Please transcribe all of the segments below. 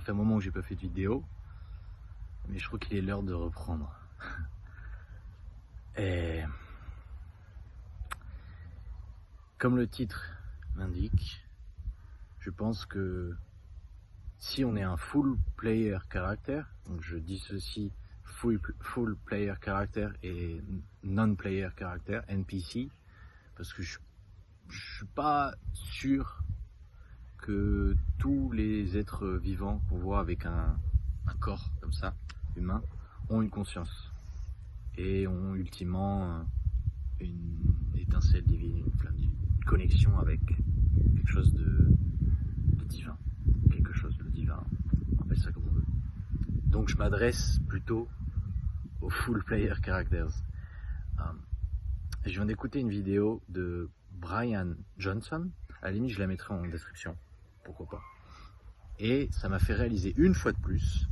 ça fait un moment que j'ai pas fait de vidéo, mais je crois qu'il est l'heure de reprendre. Et comme le titre l'indique, je pense que si on est un full player character, donc je dissocie full player character et non-player character, NPC, parce que je suis pas sûr que tous les êtres vivants qu'on voit avec un corps comme ça, humain, ont une conscience et ont ultimement une étincelle divine, une flamme divine, une connexion avec quelque chose de divin, quelque chose de divin, on appelle ça comme on veut. Donc je m'adresse plutôt aux full player characters. Je viens d'écouter une vidéo de Brian Johnson, à la limite je la mettrai en description, pourquoi pas. Et ça m'a fait réaliser une fois de plus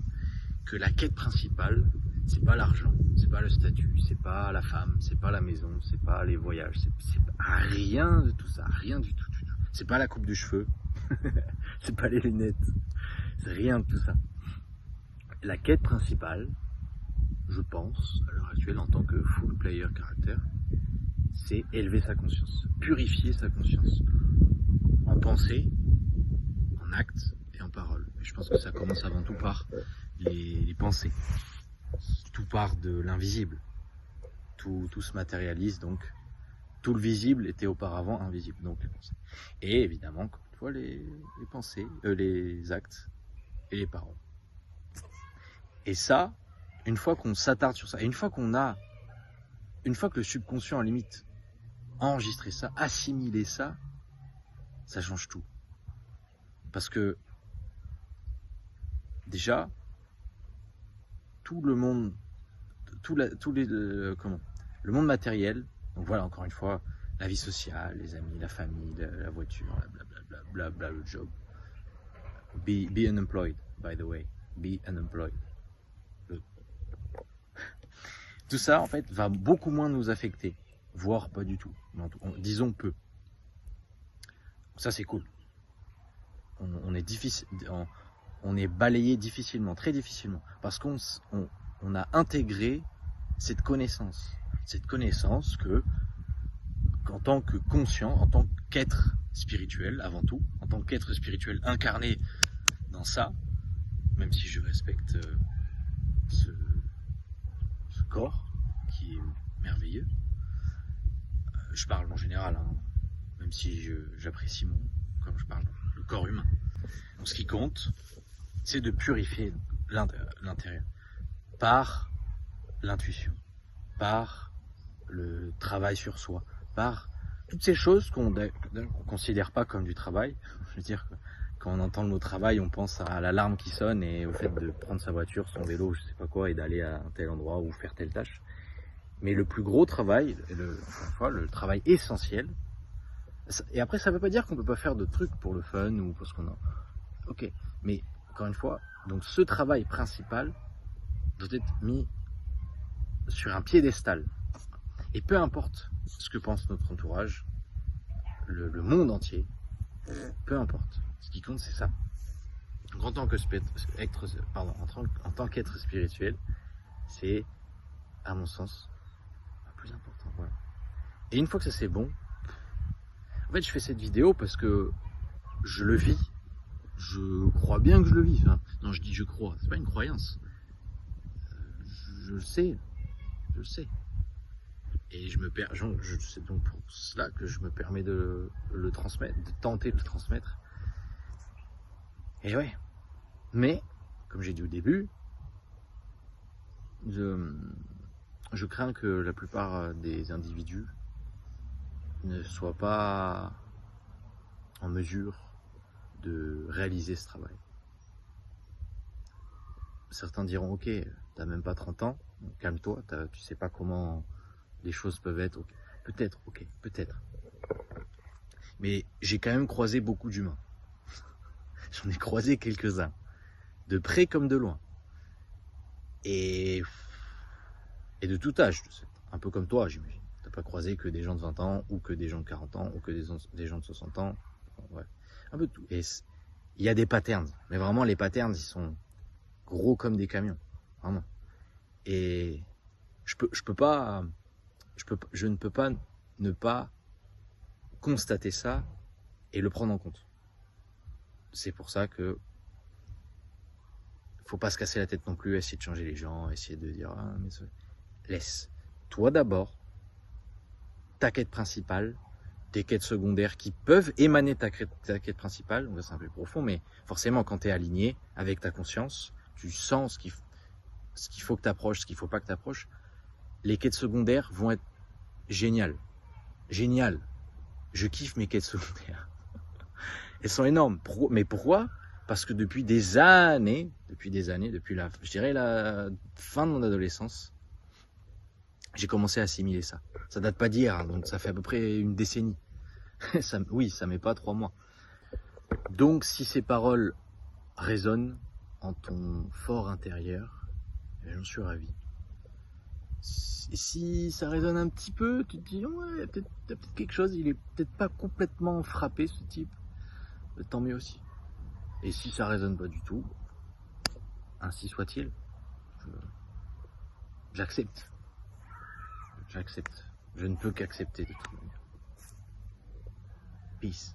que la quête principale, c'est pas l'argent, c'est pas le statut, c'est pas la femme, c'est pas la maison, c'est pas les voyages, c'est rien de tout ça, rien du tout. C'est pas la coupe de cheveux, c'est pas les lunettes, c'est rien de tout ça. La quête principale, je pense, à l'heure actuelle, en tant que full player character, c'est élever sa conscience, purifier sa conscience, en pensée, en acte et en parole. Et je pense que ça commence avant tout par les pensées. Tout part de l'invisible. Tout se matérialise, donc tout le visible était auparavant invisible, donc les pensées. Et évidemment, encore une fois, les pensées, les actes et les paroles. Et ça, une fois qu'on s'attarde sur ça, et une fois que le subconscient, à la limite, a enregistré ça, assimilé ça, ça change tout. Parce que, déjà, tout le monde, le monde matériel, donc voilà, encore une fois, la vie sociale, les amis, la famille, la voiture, blablabla, le job. Be unemployed, by the way. Be unemployed. Tout ça, en fait, va beaucoup moins nous affecter, voire pas du tout. Disons peu. Ça, c'est cool. On est balayé difficilement, très difficilement, parce qu'on a intégré cette connaissance que, en tant que conscient, en tant qu'être spirituel, avant tout, en tant qu'être spirituel incarné dans ça, même si je respecte ce corps qui est merveilleux, je parle en général, hein, même si j'apprécie comme je parle, le corps humain. Donc ce qui compte, c'est de purifier l'intérieur par l'intuition, par le travail sur soi, par toutes ces choses qu'on ne considère pas comme du travail. Je veux dire, quand on entend le mot travail, on pense à l'alarme qui sonne et au fait de prendre sa voiture, son vélo, je sais pas quoi, et d'aller à un tel endroit ou faire telle tâche. Mais le plus gros travail, le travail essentiel, et après ça veut pas dire qu'on peut pas faire de trucs pour le fun ou parce qu'on a... Ok, mais encore une fois, donc ce travail principal doit être mis sur un piédestal. Et peu importe ce que pense notre entourage, le monde entier, peu importe. Ce qui compte, c'est ça. Donc, en tant qu'être spirituel, c'est, à mon sens, le plus important. Voilà. Et une fois que ça c'est bon, en fait, je fais cette vidéo parce que je le vis. Je crois bien que je le vis. Enfin, non, je dis je crois. C'est pas une croyance. Je le sais. Je le sais. Et c'est donc pour cela que je me permets de le transmettre, de tenter de le transmettre. Et ouais. Mais, comme j'ai dit au début, je crains que la plupart des individus ne soient pas en mesure de réaliser ce travail. Certains diront, ok, t'as même pas 30 ans, calme-toi, tu sais pas comment les choses peuvent être. Okay. Peut-être. Mais j'ai quand même croisé beaucoup d'humains. J'en ai croisé quelques-uns, de près comme de loin. Et de tout âge, un peu comme toi, j'imagine. T'as pas croisé que des gens de 20 ans, ou que des gens de 40 ans, ou que des gens de 60 ans. Ouais. Un peu de tout. Il y a des patterns, mais vraiment les patterns, ils sont gros comme des camions, vraiment. Et je ne peux pas ne pas constater ça et le prendre en compte. C'est pour ça que faut pas se casser la tête non plus, essayer de changer les gens, essayer de dire ah, mais laisse. Toi d'abord, ta quête principale, tes quêtes secondaires qui peuvent émaner ta quête principale, donc c'est un peu profond, mais forcément quand tu es aligné avec ta conscience, tu sens ce qu'il faut que tu approches, ce qu'il faut pas que tu approches, les quêtes secondaires vont être géniales. Géniales. Je kiffe mes quêtes secondaires. Elles sont énormes. Mais pourquoi ? Parce que depuis des années, depuis je dirais la fin de mon adolescence, j'ai commencé à assimiler ça. Ça date pas d'hier, hein, donc ça fait à peu près une décennie. Oui, ça met pas 3 mois. Donc si ces paroles résonnent en ton fort intérieur, j'en suis ravi. Et si ça résonne un petit peu, tu te dis ouais, il y a peut-être quelque chose, il est peut-être pas complètement frappé ce type, tant mieux aussi. Et si ça résonne pas du tout, ainsi soit-il. J'accepte. Je ne peux qu'accepter de toute manière. Peace.